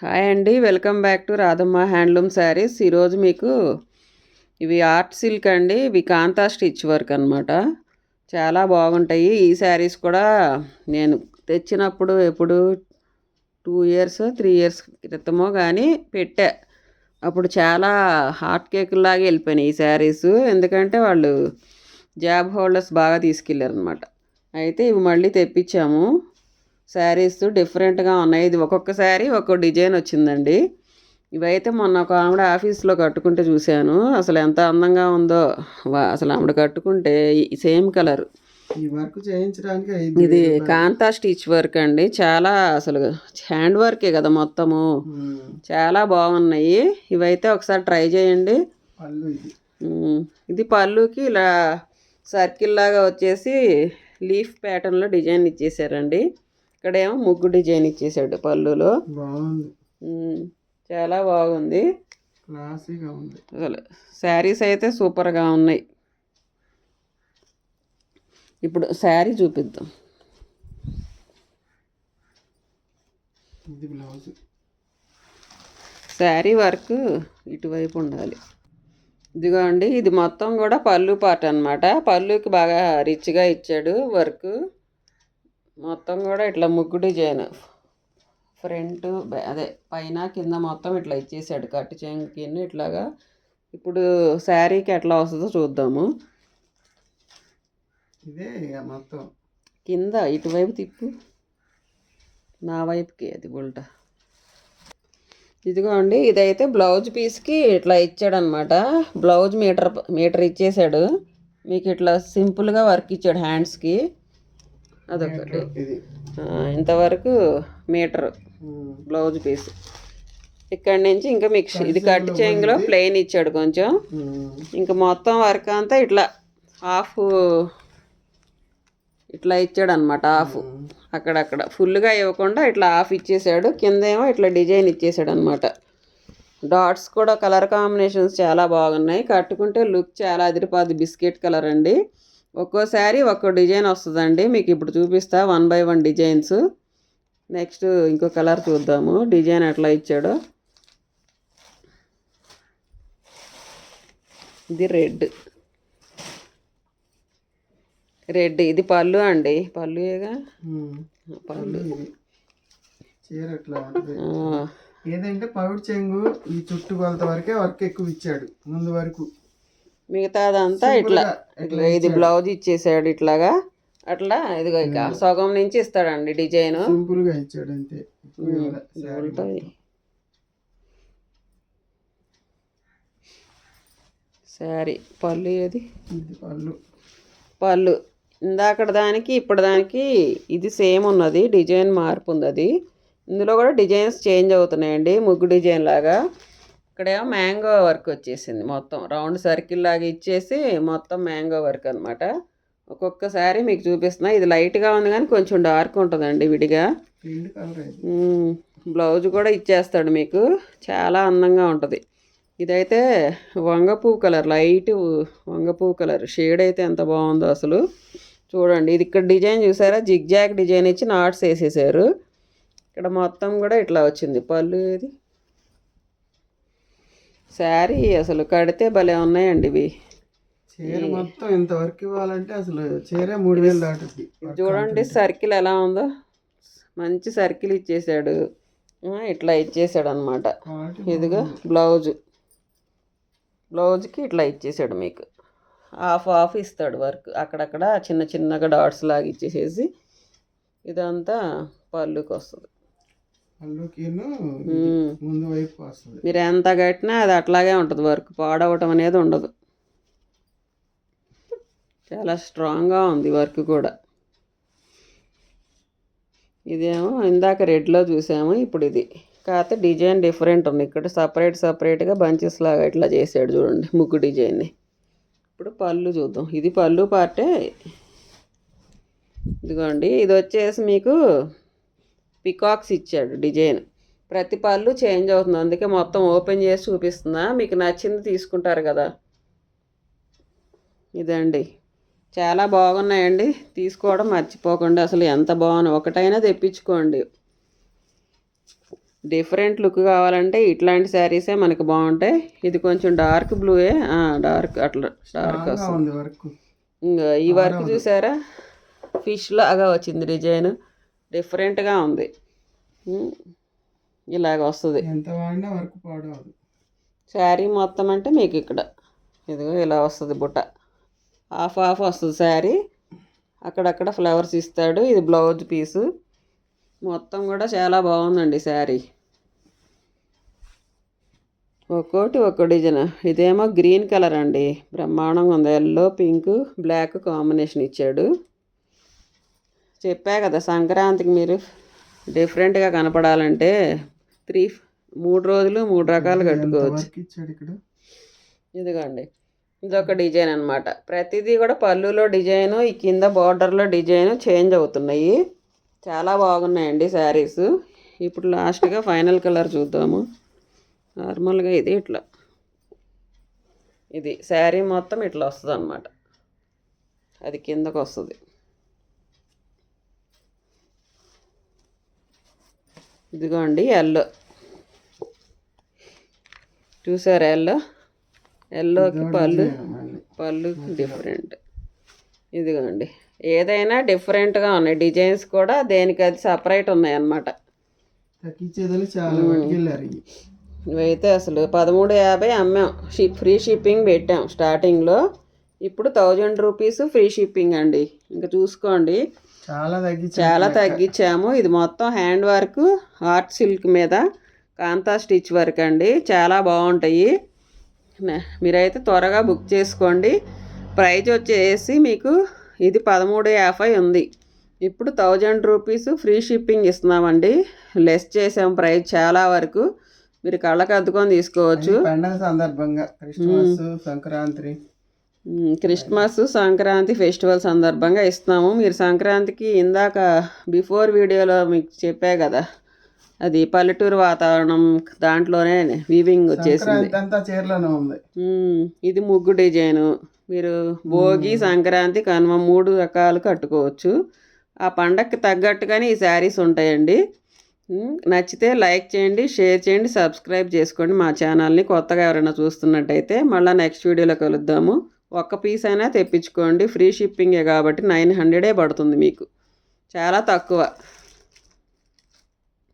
Hi అండి, welcome back to Radhamma handloom saris. ఈరోజు మీకు ఇవి ఆర్ట్ సిల్క్ అండి. ఇవి కాంతా స్టిచ్ వర్క్ అనమాట. చాలా బాగుంటాయి. ఈ శారీస్ కూడా నేను తెచ్చినప్పుడు ఎప్పుడు 2 ఇయర్స్ 3 ఇయర్స్ క్రితమో కానీ పెట్టా. అప్పుడు చాలా హాట్ కేకుల్లాగా వెళ్ళిపోయినాయి ఈ శారీస్. ఎందుకంటే వాళ్ళు జాబ్ హోల్డర్స్ బాగా తీసుకెళ్ళారు అనమాట. అయితే ఇవి మళ్ళీ తెప్పించాము. శారీస్ డిఫరెంట్గా ఉన్నాయి. ఇది ఒక్కొక్క శారీ ఒక్కొక్క డిజైన్ వచ్చిందండి. ఇవైతే మొన్న ఒక ఆవిడ ఆఫీస్లో కట్టుకుంటే చూశాను. అసలు ఎంత అందంగా ఉందో. అసలు ఆవిడ కట్టుకుంటే సేమ్ కలర్. ఈ వర్క్ చేయించడానికి ఇది కాంతా స్టిచ్ వర్క్ అండి. చాలా అసలు హ్యాండ్ వర్కే కదా మొత్తము. చాలా బాగున్నాయి. ఇవైతే ఒకసారి ట్రై చేయండి. ఇది పళ్ళుకి ఇలా సర్కిల్ లాగా వచ్చేసి లీఫ్ ప్యాటర్న్లో డిజైన్ ఇచ్చేసారండి. ఇక్కడేమో ముగ్గు డిజైన్ ఇచ్చేసాడు పళ్ళులో. బాగుంది, చాలా బాగుంది. క్లాసీగా ఉంది. అసలు శారీస్ అయితే సూపర్గా ఉన్నాయి. ఇప్పుడు శారీ చూపిద్దాం. ఇది బ్లౌజ్. శారీ వర్క్ ఇటువైపు ఉండాలి. ఇదిగో అండి, ఇది మొత్తం కూడా పళ్ళు పార్ట్ అనమాట. పళ్ళుకి బాగా రిచ్గా ఇచ్చాడు వర్క్. మొత్తం కూడా ఇట్లా ముగ్గు డిజైన్ ఫ్రంట్ అదే పైన కింద మొత్తం ఇట్లా ఇచ్చేసాడు. కట్టు చెంగుకి ఇట్లాగా. ఇప్పుడు శారీకి ఎట్లా వస్తుందో చూద్దాము. ఇదే మొత్తం కింద ఇటువైపు తిప్పు, నా వైపుకి అది ఉల్టా. ఇదిగో అండి, ఇదైతే బ్లౌజ్ పీస్కి ఇట్లా ఇచ్చాడనమాట. బ్లౌజ్ మీటర్ ఇచ్చేసాడు. మీకు ఇట్లా సింపుల్గా వర్క్ ఇచ్చాడు హ్యాండ్స్కి. అదొకటి. ఇంతవరకు మీటర్ బ్లౌజ్ పీస్. ఇక్కడి నుంచి ఇంకా మిక్స్. ఇది కట్ చెంగులో ప్లెయిన్ ఇచ్చాడు కొంచెం. ఇంకా మొత్తం వర్క్ అంతా ఇట్లా హాఫ్ ఇట్లా ఇచ్చాడు అనమాట. హాఫ్ అక్కడక్కడ ఫుల్గా ఇవ్వకుండా ఇట్లా హాఫ్ ఇచ్చేసాడు. కింద ఏమో ఇట్లా డిజైన్ ఇచ్చేసాడు అనమాట. డాట్స్ కూడా కలర్ కాంబినేషన్స్ చాలా బాగున్నాయి. కట్టుకుంటే లుక్ చాలా అదిరిపోద్ది. బిస్కెట్ కలర్ అండి. ఒక్కోసారి ఒక్కో డిజైన్ వస్తుందండి. మీకు ఇప్పుడు చూపిస్తా 1 by 1 డిజైన్స్. నెక్స్ట్ ఇంకో కలర్ చూద్దాము. డిజైన్ ఎట్లా ఇచ్చాడో. ఇది రెడ్. ఇది పళ్ళు అండి. పళ్ళుగా పళ్ళు. ఏదంటే పౌడ్ చెంగు ఈ చుట్టూ కొలత వరకే వర్క్ ఎక్కువ ఇచ్చాడు ముందు వరకు. మిగతాదంతా ఇట్లా ఇది బ్లౌజ్ ఇచ్చేసాడు ఇట్లాగా. అట్లా ఇదిగో ఇక సగం నుంచి ఇస్తాడండి డిజైన్. సింపుల్గా ఇచ్చాడు అంతే. శారీ పళ్ళు ఏది? పళ్ళు ఇందాకడ దానికి ఇప్పుడు దానికి ఇది సేమ్ ఉన్నది. డిజైన్ మార్పు ఉంది. అది ఇందులో కూడా డిజైన్స్ చేంజ్ అవుతున్నాయండి. ముగ్గు డిజైన్ లాగా. ఇక్కడేమో మ్యాంగో వర్క్ వచ్చేసింది. మొత్తం రౌండ్ సర్కిల్ లాగా ఇచ్చేసి మొత్తం మ్యాంగో వర్క్ అనమాట. ఒక్కొక్కసారి మీకు చూపిస్తున్నా. ఇది లైట్గా ఉంది కానీ కొంచెం డార్క్ ఉంటుందండి విడిగా. బ్లౌజ్ కూడా ఇచ్చేస్తాడు మీకు. చాలా అందంగా ఉంటుంది. ఇదైతే వంగపువ్వు కలర్, లైట్ వంగపువ్వు కలర్ షేడ్ అయితే ఎంత బాగుందో అసలు. చూడండి, ఇది ఇక్కడ డిజైన్ చూసారా? జిగ్జాగ్ డిజైన్ ఇచ్చి నాట్స్ వేసేసారు. ఇక్కడ మొత్తం కూడా ఇట్లా వచ్చింది. పళ్ళు ఇది. శారీ అసలు కడితే భలే ఉన్నాయండి ఇవి. చీర మొత్తం ఇంతవరకు ఇవ్వాలంటే అసలు చీర 3000 దాటుద్ది. చూడండి సర్కిల్ ఎలా ఉందో. మంచి సర్కిల్ ఇచ్చేసాడు. ఇట్లా ఇచ్చేసాడు అనమాట. ఇదిగా బ్లౌజ్కి ఇట్లా ఇచ్చేసాడు మీకు. హాఫ్ ఇస్తాడు వర్క్. అక్కడక్కడ చిన్న చిన్నగా డాట్స్ లాగా ఇచ్చేసేసి ఇదంతా పళ్ళుకి వస్తుంది. ముందు వైపు వస్తుంది. మీరు ఎంత కట్టినా అది అట్లాగే ఉంటుంది. వర్క్ పాడవటం అనేది ఉండదు. చాలా స్ట్రాంగ్గా ఉంది వర్క్ కూడా. ఇదేమో ఇందాక రెడ్లో చూసాము. ఇప్పుడు ఇది కాకపోతే డిజైన్ డిఫరెంట్ ఉంది. ఇక్కడ సపరేట్గా బంచెస్ లాగా ఇట్లా చేసాడు చూడండి ముగ్గు డిజైన్ని. ఇప్పుడు పళ్ళు చూద్దాం. ఇది పళ్ళు పార్టే. ఇదిగోండి, ఇది వచ్చేసి మీకు పికాక్స్ ఇచ్చాడు డిజైన్. ప్రతి పళ్ళు చేంజ్ అవుతుంది. అందుకే మొత్తం ఓపెన్ చేసి చూపిస్తున్నా. మీకు నచ్చింది తీసుకుంటారు కదా. ఇదండి, చాలా బాగున్నాయండి. తీసుకోవడం మర్చిపోకండి. అసలు ఎంత బాగున్నాయి. ఒకటైనా తెప్పించుకోండి. డిఫరెంట్ లుక్ కావాలంటే ఇట్లాంటి శారీసే మనకు బాగుంటాయి. ఇది కొంచెం డార్క్ బ్లూయే, డార్క్ అట్లా డార్క్ బాగా వస్తుంది. ఉంది వర్క్. ఇంకా ఈ వర్క్ చూసారా, ఫిష్ లాగా వచ్చింది డిజైన్, డిఫరెంట్గా ఉంది. ఇలాగ వస్తుంది ఎంత వాడినా వర్క్ పాడవదు. శారీ మొత్తం అంటే మీకు ఇక్కడ ఇదిగో ఇలా వస్తుంది బుట్ట, హాఫ్ హాఫ్ వస్తుంది శారీ, అక్కడక్కడ ఫ్లవర్స్ ఇస్తాడు. ఇది బ్లౌజ్ పీసు, మొత్తం కూడా చాలా బాగుందండి శారీ. ఒక్కోటి ఒక్కో డిజైన్. ఇదేమో గ్రీన్ కలర్ అండి, బ్రహ్మాండంగా ఉంది. ఎల్లో పింక్ బ్లాక్ కాంబినేషన్ ఇచ్చాడు. చెప్పా కదా సంక్రాంతికి మీరు డిఫరెంట్గా కనపడాలంటే 3 రోజులు 3 రకాలు కట్టుకోవచ్చు. వర్క్ ఇచ్చాడు ఇక్కడ. ఇదిగోండి, ఇదొక డిజైన్ అనమాట. ప్రతిదీ కూడా పళ్ళులో డిజైను, ఈ కింద బార్డర్లో డిజైను చేంజ్ అవుతున్నాయి. చాలా బాగున్నాయండి శారీస్. ఇప్పుడు లాస్ట్గా ఫైనల్ కలర్ చూద్దాము. నార్మల్గా ఇది ఇట్లా, ఇది శారీ మొత్తం ఇట్లా వస్తుంది అన్నమాట. అది కిందకు వస్తుంది. ఇదిగోండి ఎల్లో, చూసారా ఎల్లోకి పళ్ళు డిఫరెంట్. ఇదిగోండి, ఏదైనా డిఫరెంట్గా ఉన్నాయి డిజైన్స్ కూడా, దేనికి అది సపరేట్ ఉన్నాయి అన్నమాట. తగ్గించేదని చాలా పట్టుకెళ్ళారు. ఇవైతే అసలు 13.50 అమ్మాం. ఫ్రీ షిప్పింగ్ పెట్టాం స్టార్టింగ్లో. ఇప్పుడు 1000 రూపీస్ ఫ్రీ షిప్పింగ్ అండి. ఇంకా చూసుకోండి, చాలా తగ్గించాము. ఇది మొత్తం హ్యాండ్ వర్క్, ఆర్ట్ సిల్క్ మీద కాంతా స్టిచ్ వర్క్ అండి. చాలా బాగుంటాయి. మీరైతే త్వరగా బుక్ చేసుకోండి. ప్రైజ్ వచ్చేసి మీకు ఇది 13.50 ఉంది. ఇప్పుడు 1000 రూపీస్ ఫ్రీ షిప్పింగ్ ఇస్తున్నామండి. లెస్ చేసాం ప్రైజ్ చాలా వరకు. మీరు కళ్ళకు అద్దుకొని తీసుకోవచ్చు. పండుగ సందర్భంగా క్రిస్మస్ సంక్రాంతి ఫెస్టివల్ సందర్భంగా ఇస్తున్నాము. మీరు సంక్రాంతికి ఇందాక బిఫోర్ వీడియోలో మీకు చెప్పా కదా, అది పల్లెటూరు వాతావరణం, దాంట్లోనే వీవింగ్ వచ్చేసింది. ఇది ముగ్గు డిజైను. మీరు భోగి, సంక్రాంతి, కనుమ 3 రకాలు కట్టుకోవచ్చు. ఆ పండగకి తగ్గట్టుగానే ఈ శారీస్ ఉంటాయండి. నచ్చితే లైక్ చేయండి, షేర్ చేయండి, సబ్స్క్రైబ్ చేసుకోండి మా ఛానల్ని. కొత్తగా ఎవరైనా చూస్తున్నట్టయితే మళ్ళీ నెక్స్ట్ వీడియోలో కలుద్దాము. ఒక్క పీస్ అయినా తెప్పించుకోండి, ఫ్రీ షిప్పింగే కాబట్టి 900 పడుతుంది మీకు, చాలా తక్కువ.